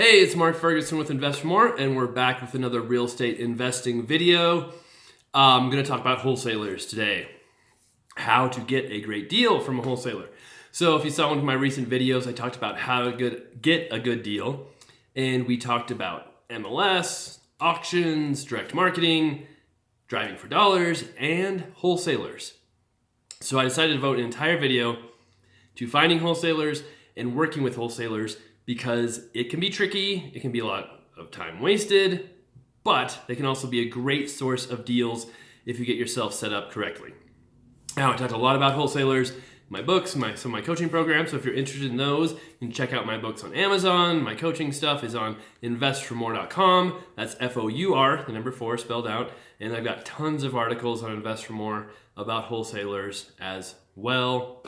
Hey, it's Mark Ferguson with Invest for More, and we're back with another real estate investing video. I'm going to talk about wholesalers today. How to get a great deal from a wholesaler. So if you saw one of my recent videos, I talked about how to get a good deal, and we talked about MLS, auctions, direct marketing, driving for dollars, and wholesalers. So I decided to devote an entire video to finding wholesalers and working with wholesalers because it can be tricky, it can be a lot of time wasted, but they can also be a great source of deals if you get yourself set up correctly. Now, I talked a lot about wholesalers, my books, some of my coaching programs, so if you're interested in those, you can check out my books on Amazon. My coaching stuff is on investformore.com. That's F-O-U-R, the number 4 spelled out, and I've got tons of articles on Invest for More about wholesalers as well.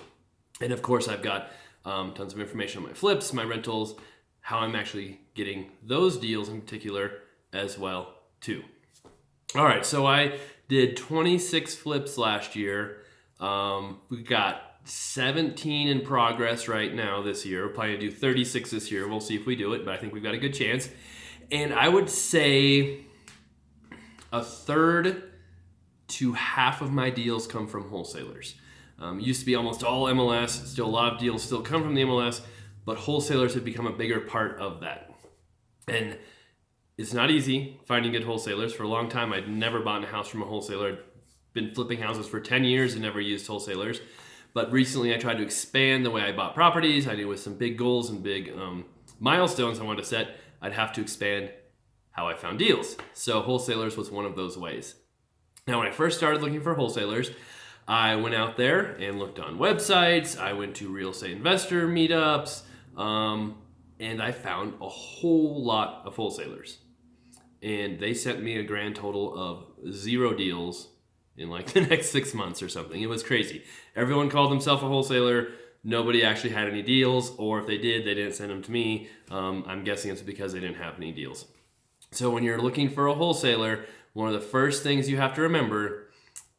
And of course, I've got tons of information on my flips, my rentals, how I'm actually getting those deals in particular as well too. All right, so I did 26 flips last year. We got 17 in progress right now this year. We're planning to do 36 this year. We'll see if we do it, but I think we've got a good chance. And I would say a third to half of my deals come from wholesalers. Used to be almost all MLS. Still, a lot of deals still come from the MLS, but wholesalers have become a bigger part of that. And it's not easy finding good wholesalers. For a long time, I'd never bought a house from a wholesaler. I'd been flipping houses for 10 years and never used wholesalers. But recently, I tried to expand the way I bought properties. I knew with some big goals and big milestones I wanted to set, I'd have to expand how I found deals. So wholesalers was one of those ways. Now, when I first started looking for wholesalers, I went out there and looked on websites. I went to real estate investor meetups, and I found a whole lot of wholesalers. And they sent me a grand total of 0 deals in like the next 6 months or something. It was crazy. Everyone called themselves a wholesaler. Nobody actually had any deals, or if they did, they didn't send them to me. I'm guessing it's because they didn't have any deals. So when you're looking for a wholesaler, one of the first things you have to remember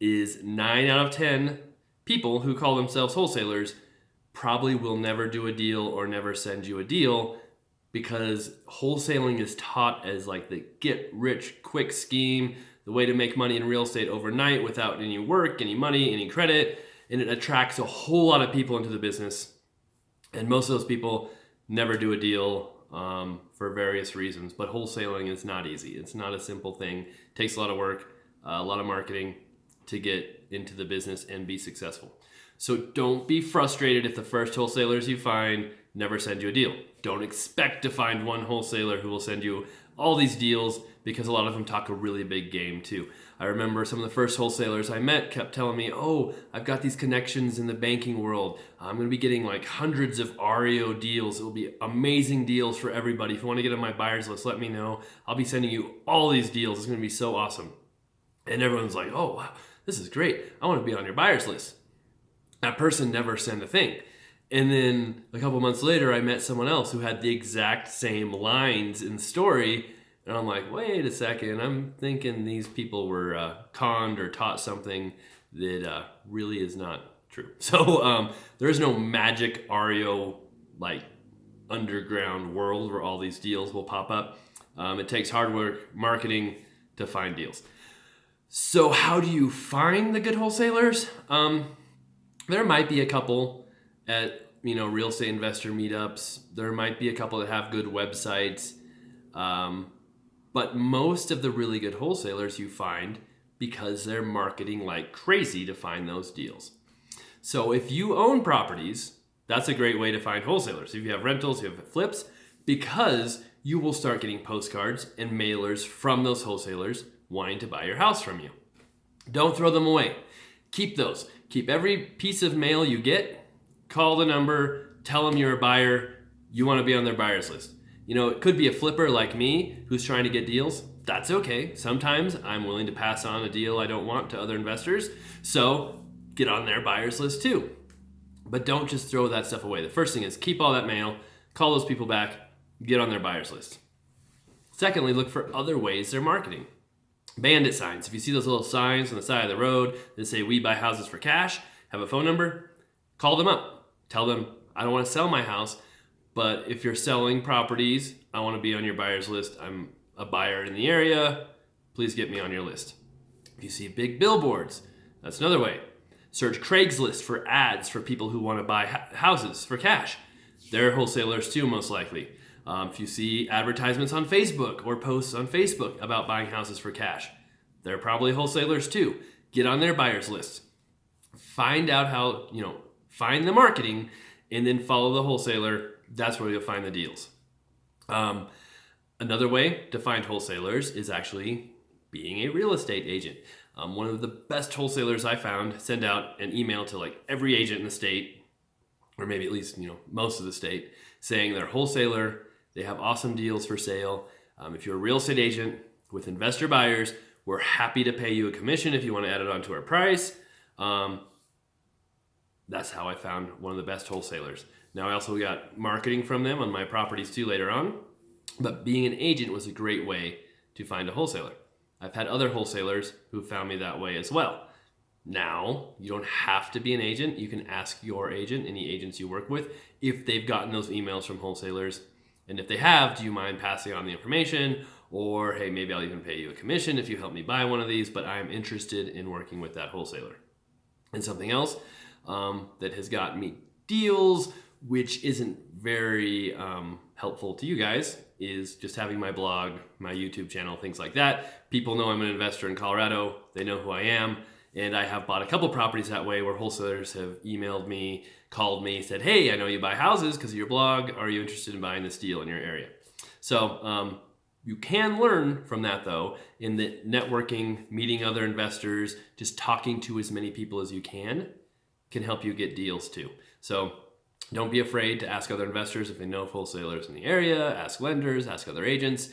is 9 out of 10 people who call themselves wholesalers probably will never do a deal or never send you a deal, because wholesaling is taught as like the get rich quick scheme, the way to make money in real estate overnight without any work, any money, any credit, and it attracts a whole lot of people into the business. And most of those people never do a deal for various reasons, but wholesaling is not easy. It's not a simple thing. It takes a lot of work, a lot of marketing to get into the business and be successful. So don't be frustrated if the first wholesalers you find never send you a deal. Don't expect to find one wholesaler who will send you all these deals, because a lot of them talk a really big game too. I remember some of the first wholesalers I met kept telling me, oh, I've got these connections in the banking world. I'm going to be getting like hundreds of REO deals. It will be amazing deals for everybody. If you want to get on my buyers list, let me know. I'll be sending you all these deals. It's going to be so awesome. And everyone's like, oh, wow, this is great. I want to be on your buyers list. That person never sent a thing. And then a couple months later, I met someone else who had the exact same lines in the story. And I'm like, wait a second. I'm thinking these people were conned or taught something that really is not true. So there is no magic REO like underground world where all these deals will pop up. It takes hard work, marketing to find deals. So how do you find the good wholesalers? There might be a couple at real estate investor meetups. There might be a couple that have good websites. But most of the really good wholesalers you find because they're marketing like crazy to find those deals. So if you own properties, that's a great way to find wholesalers. If you have rentals, you have flips, because you will start getting postcards and mailers from those wholesalers wanting to buy your house from you. Don't throw them away. Keep those. Keep every piece of mail you get. Call the number. Tell them you're a buyer. You want to be on their buyers list. It could be a flipper like me who's trying to get deals. That's okay. Sometimes I'm willing to pass on a deal I don't want to other investors. So get on their buyers list too. But don't just throw that stuff away. The first thing is keep all that mail. Call those people back. Get on their buyers list. Secondly, look for other ways they're marketing. Bandit signs. If you see those little signs on the side of the road that say we buy houses for cash, have a phone number, call them up. Tell them, I don't want to sell my house, But if you're selling properties, I want to be on your buyer's list. I'm a buyer in the area. Please get me on your list. If you see big billboards, that's another way. Search Craigslist for ads for people who want to buy houses for cash. They're wholesalers too, most likely. If you see advertisements on Facebook or posts on Facebook about buying houses for cash, they're probably wholesalers too. Get on their buyer's list. Find out how, find the marketing and then follow the wholesaler. That's where you'll find the deals. Another way to find wholesalers is actually being a real estate agent. One of the best wholesalers I found send out an email to like every agent in the state, or maybe at least most of the state, saying they're a wholesaler, they have awesome deals for sale. If you're a real estate agent with investor buyers, we're happy to pay you a commission if you want to add it onto our price. That's how I found one of the best wholesalers. Now I also got marketing from them on my properties too later on, but being an agent was a great way to find a wholesaler. I've had other wholesalers who found me that way as well. Now, you don't have to be an agent. You can ask your agent, any agents you work with, if they've gotten those emails from wholesalers. And if they have, do you mind passing on the information? Or, hey, maybe I'll even pay you a commission if you help me buy one of these, but I'm interested in working with that wholesaler. And something else that has gotten me deals, which isn't very helpful to you guys, is just having my blog, my YouTube channel, things like that. People know I'm an investor in Colorado. They know who I am. And I have bought a couple properties that way where wholesalers have emailed me, called me, said, hey, I know you buy houses because of your blog. Are you interested in buying this deal in your area? So you can learn from that, though, in the networking, meeting other investors, just talking to as many people as you can help you get deals too. So don't be afraid to ask other investors if they know of wholesalers in the area. Ask lenders, ask other agents.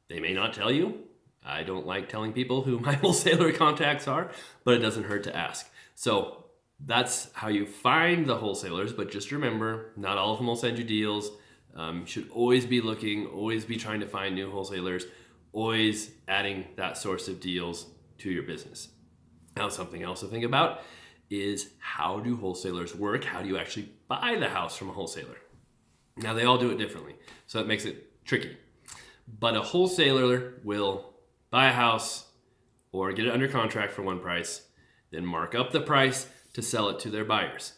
They may not tell you. I don't like telling people who my wholesaler contacts are, but it doesn't hurt to ask. So that's how you find the wholesalers, but just remember, not all of them will send you deals. You should always be looking, always be trying to find new wholesalers, always adding that source of deals to your business. Now, something else to think about is, how do wholesalers work? How do you actually buy the house from a wholesaler? Now, they all do it differently, so that makes it tricky. But a wholesaler will buy a house or get it under contract for one price, then mark up the price to sell it to their buyers.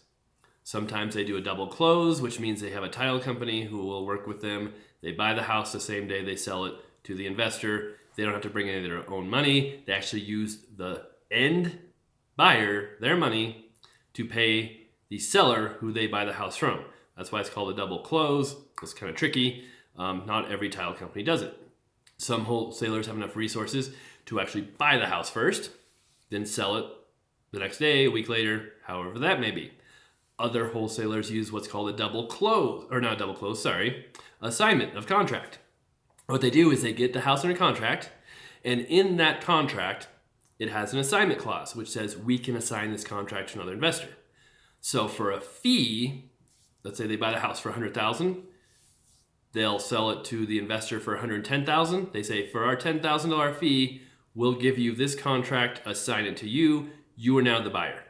Sometimes they do a double close, which means they have a title company who will work with them. They buy the house the same day they sell it to the investor. They don't have to bring in their own money. They actually use the end buyer, their money, to pay the seller who they buy the house from. That's why it's called a double close. It's kind of tricky. Not every title company does it. Some wholesalers have enough resources to actually buy the house first, then sell it the next day, a week later, however that may be. Other wholesalers use what's called a assignment of contract. What they do is they get the house under contract, and in that contract, it has an assignment clause, which says we can assign this contract to another investor. So for a fee, let's say they buy the house for $100,000, they'll sell it to the investor for $110,000. They say, for our $10,000 fee, we'll give you this contract, assign it to you. You are now the buyer.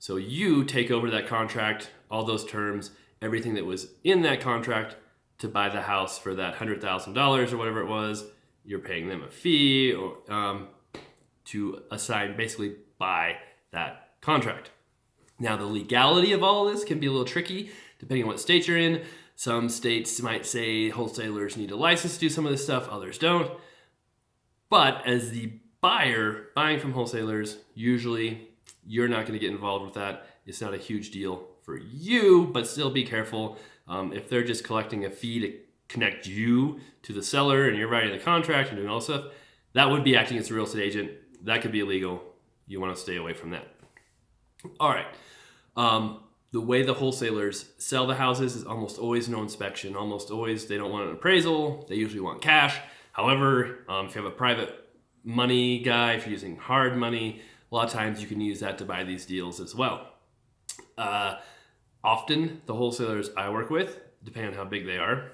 So you take over that contract, all those terms, everything that was in that contract to buy the house for that $100,000 or whatever it was. You're paying them a fee or to assign, basically buy that contract. Now, the legality of all of this can be a little tricky depending on what state you're in. Some states might say wholesalers need a license to do some of this stuff, others don't. But as the buyer buying from wholesalers, usually you're not going to get involved with that. It's not a huge deal for you, but still be careful. If they're just collecting a fee to connect you to the seller and you're writing the contract and doing all this stuff, that would be acting as a real estate agent. That could be illegal. You want to stay away from that. All right. The way the wholesalers sell the houses is almost always no inspection. Almost always they don't want an appraisal. They usually want cash. However, if you have a private money guy, if you're using hard money, a lot of times you can use that to buy these deals as well. Often the wholesalers I work with, depending on how big they are,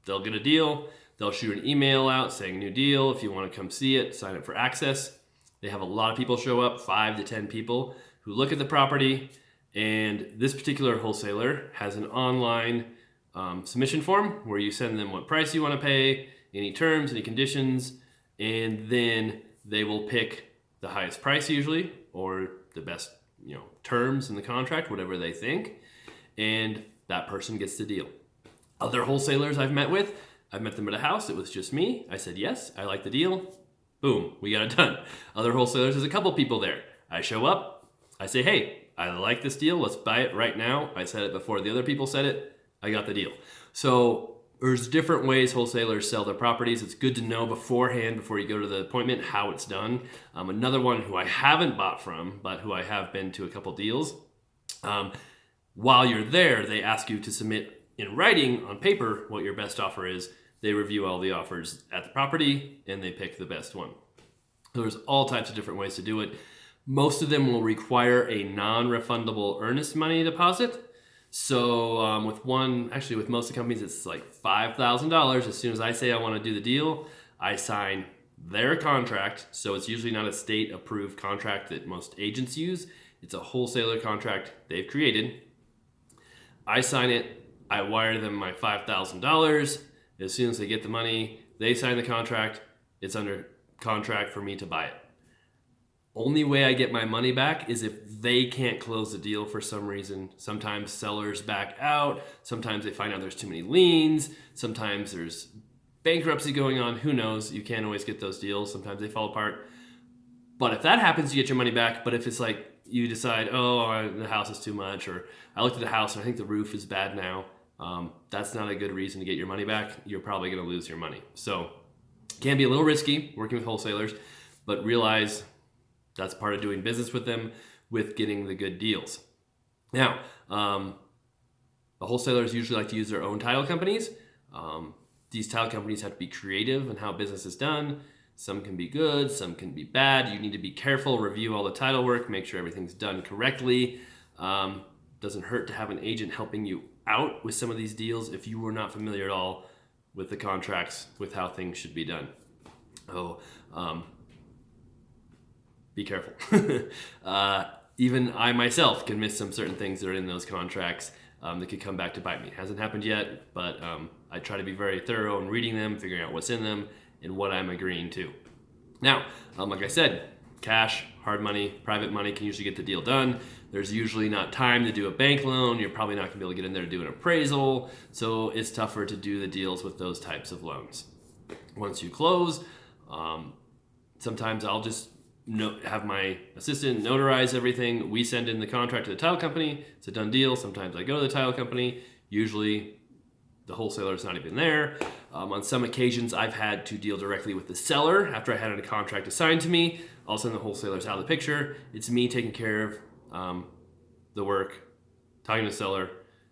they'll get a deal. They'll shoot an email out saying new deal. If you want to come see it, sign up for access. They have a lot of people show up, 5 to 10 people who look at the property. And this particular wholesaler has an online submission form where you send them what price you want to pay, any terms, any conditions, and then they will pick the highest price usually, or the best terms in the contract, whatever they think, and that person gets the deal. Other wholesalers I've met them at a house. It was just me. I said yes, I like the deal. Boom, we got it done. Other wholesalers, there's a couple people there. I show up, I say, hey, I like this deal, let's buy it right now. I said it before the other people said it, I got the deal. So there's different ways wholesalers sell their properties. It's good to know beforehand, before you go to the appointment, how it's done. Another one who I haven't bought from, but who I have been to a couple deals, while you're there, they ask you to submit in writing on paper what your best offer is. They review all the offers at the property and they pick the best one. There's all types of different ways to do it. Most of them will require a non-refundable earnest money deposit. So with most of the companies, it's like $5,000. As soon as I say I want to do the deal, I sign their contract. So it's usually not a state-approved contract that most agents use. It's a wholesaler contract they've created. I sign it. I wire them my $5,000. As soon as they get the money, they sign the contract. It's under contract for me to buy it. Only way I get my money back is if they can't close the deal for some reason. Sometimes sellers back out. Sometimes they find out there's too many liens. Sometimes there's bankruptcy going on. Who knows? You can't always get those deals. Sometimes they fall apart. But if that happens, you get your money back. But if it's like you decide, the house is too much, or I looked at the house and I think the roof is bad now, that's not a good reason to get your money back. You're probably going to lose your money. So it can be a little risky working with wholesalers, but realize that's part of doing business with them, with getting the good deals. Now, the wholesalers usually like to use their own title companies. These title companies have to be creative in how business is done. Some can be good, some can be bad. You need to be careful, review all the title work, make sure everything's done correctly. Doesn't hurt to have an agent helping you out with some of these deals if you were not familiar at all with the contracts, with how things should be done. Be careful. Even I myself can miss some certain things that are in those contracts that could come back to bite me. It hasn't happened yet, but I try to be very thorough in reading them, figuring out what's in them, and what I'm agreeing to. Now, like I said, cash, hard money, private money can usually get the deal done. There's usually not time to do a bank loan. You're probably not going to be able to get in there to do an appraisal. So it's tougher to do the deals with those types of loans. Once you close, sometimes I'll just have my assistant notarize everything. We send in the contract to the title company. It's a done deal. Sometimes I go to the title company. Usually the wholesaler's not even there. On some occasions, I've had to deal directly with the seller after I had a contract assigned to me. All of a sudden, the wholesaler's out of the picture. It's me taking care of the work, talking to the seller,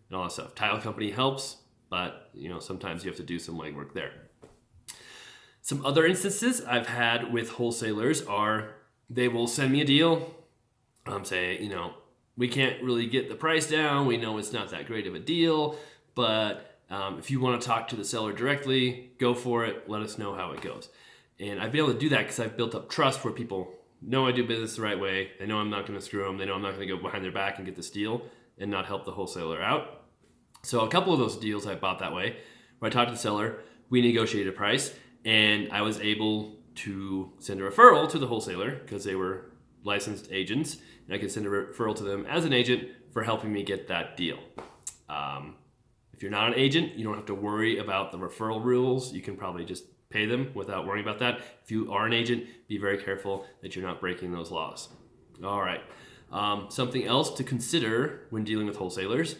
and all that stuff. Title company helps, but sometimes you have to do some legwork there. Some other instances I've had with wholesalers are they will send me a deal, say, we can't really get the price down. We know it's not that great of a deal, but if you want to talk to the seller directly, go for it. Let us know how it goes. And I've been able to do that because I've built up trust where people know I do business the right way. They know I'm not going to screw them. They know I'm not going to go behind their back and get this deal and not help the wholesaler out. So a couple of those deals I bought that way, where I talked to the seller, we negotiated a price, and I was able to send a referral to the wholesaler because they were licensed agents, and I could send a referral to them as an agent for helping me get that deal. If you're not an agent, you don't have to worry about the referral rules. You can probably just pay them without worrying about that. If you are an agent, be very careful that you're not breaking those laws. All right. Something else to consider when dealing with wholesalers.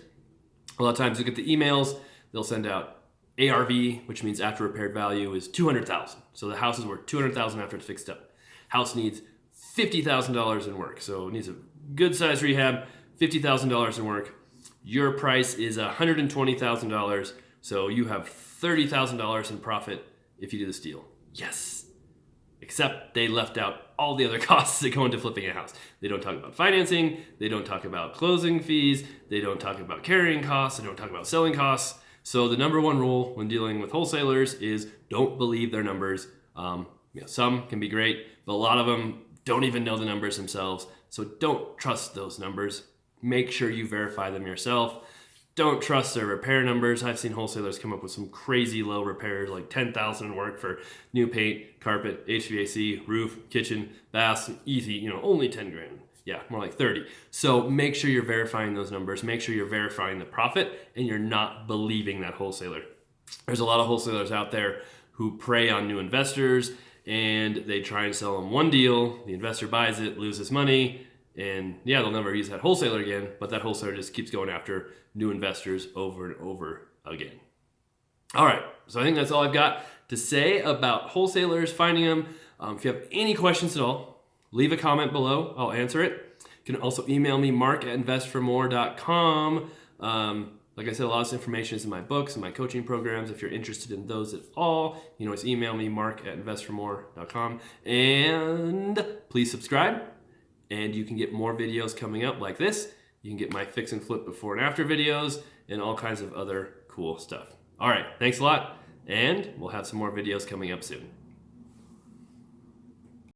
A lot of times you get the emails, they'll send out ARV, which means after repaired value is $200,000. So the house is worth $200,000 after it's fixed up. House needs $50,000 in work. So it needs a good size rehab, $50,000 in work. Your price is $120,000. So you have $30,000 in profit if you do this deal. Yes. Except they left out all the other costs that go into flipping a house. They don't talk about financing. They don't talk about closing fees. They don't talk about carrying costs. They don't talk about selling costs. So the number one rule when dealing with wholesalers is don't believe their numbers. Some can be great, but a lot of them don't even know the numbers themselves. So don't trust those numbers. Make sure you verify them yourself. don't trust their repair numbers. I've seen wholesalers come up with some crazy low repairs, like $10,000 work for new paint, carpet, HVAC, roof, kitchen, baths, easy, only 10 grand. Yeah, more like 30. So make sure you're verifying those numbers. Make sure you're verifying the profit and you're not believing that wholesaler. There's a lot of wholesalers out there who prey on new investors and they try and sell them one deal. The investor buys it, loses money, and yeah, they'll never use that wholesaler again, but that wholesaler just keeps going after new investors over and over again. All right, so I think that's all I've got to say about wholesalers, finding them. If you have any questions at all, leave a comment below. I'll answer it. You can also email me, mark@investformore.com. Like I said, a lot of this information is in my books and my coaching programs. If you're interested in those at all, you can always email me, mark@investformore.com. And please subscribe. And you can get more videos coming up like this. You can get my fix and flip before and after videos and all kinds of other cool stuff. All right, thanks a lot. And we'll have some more videos coming up soon.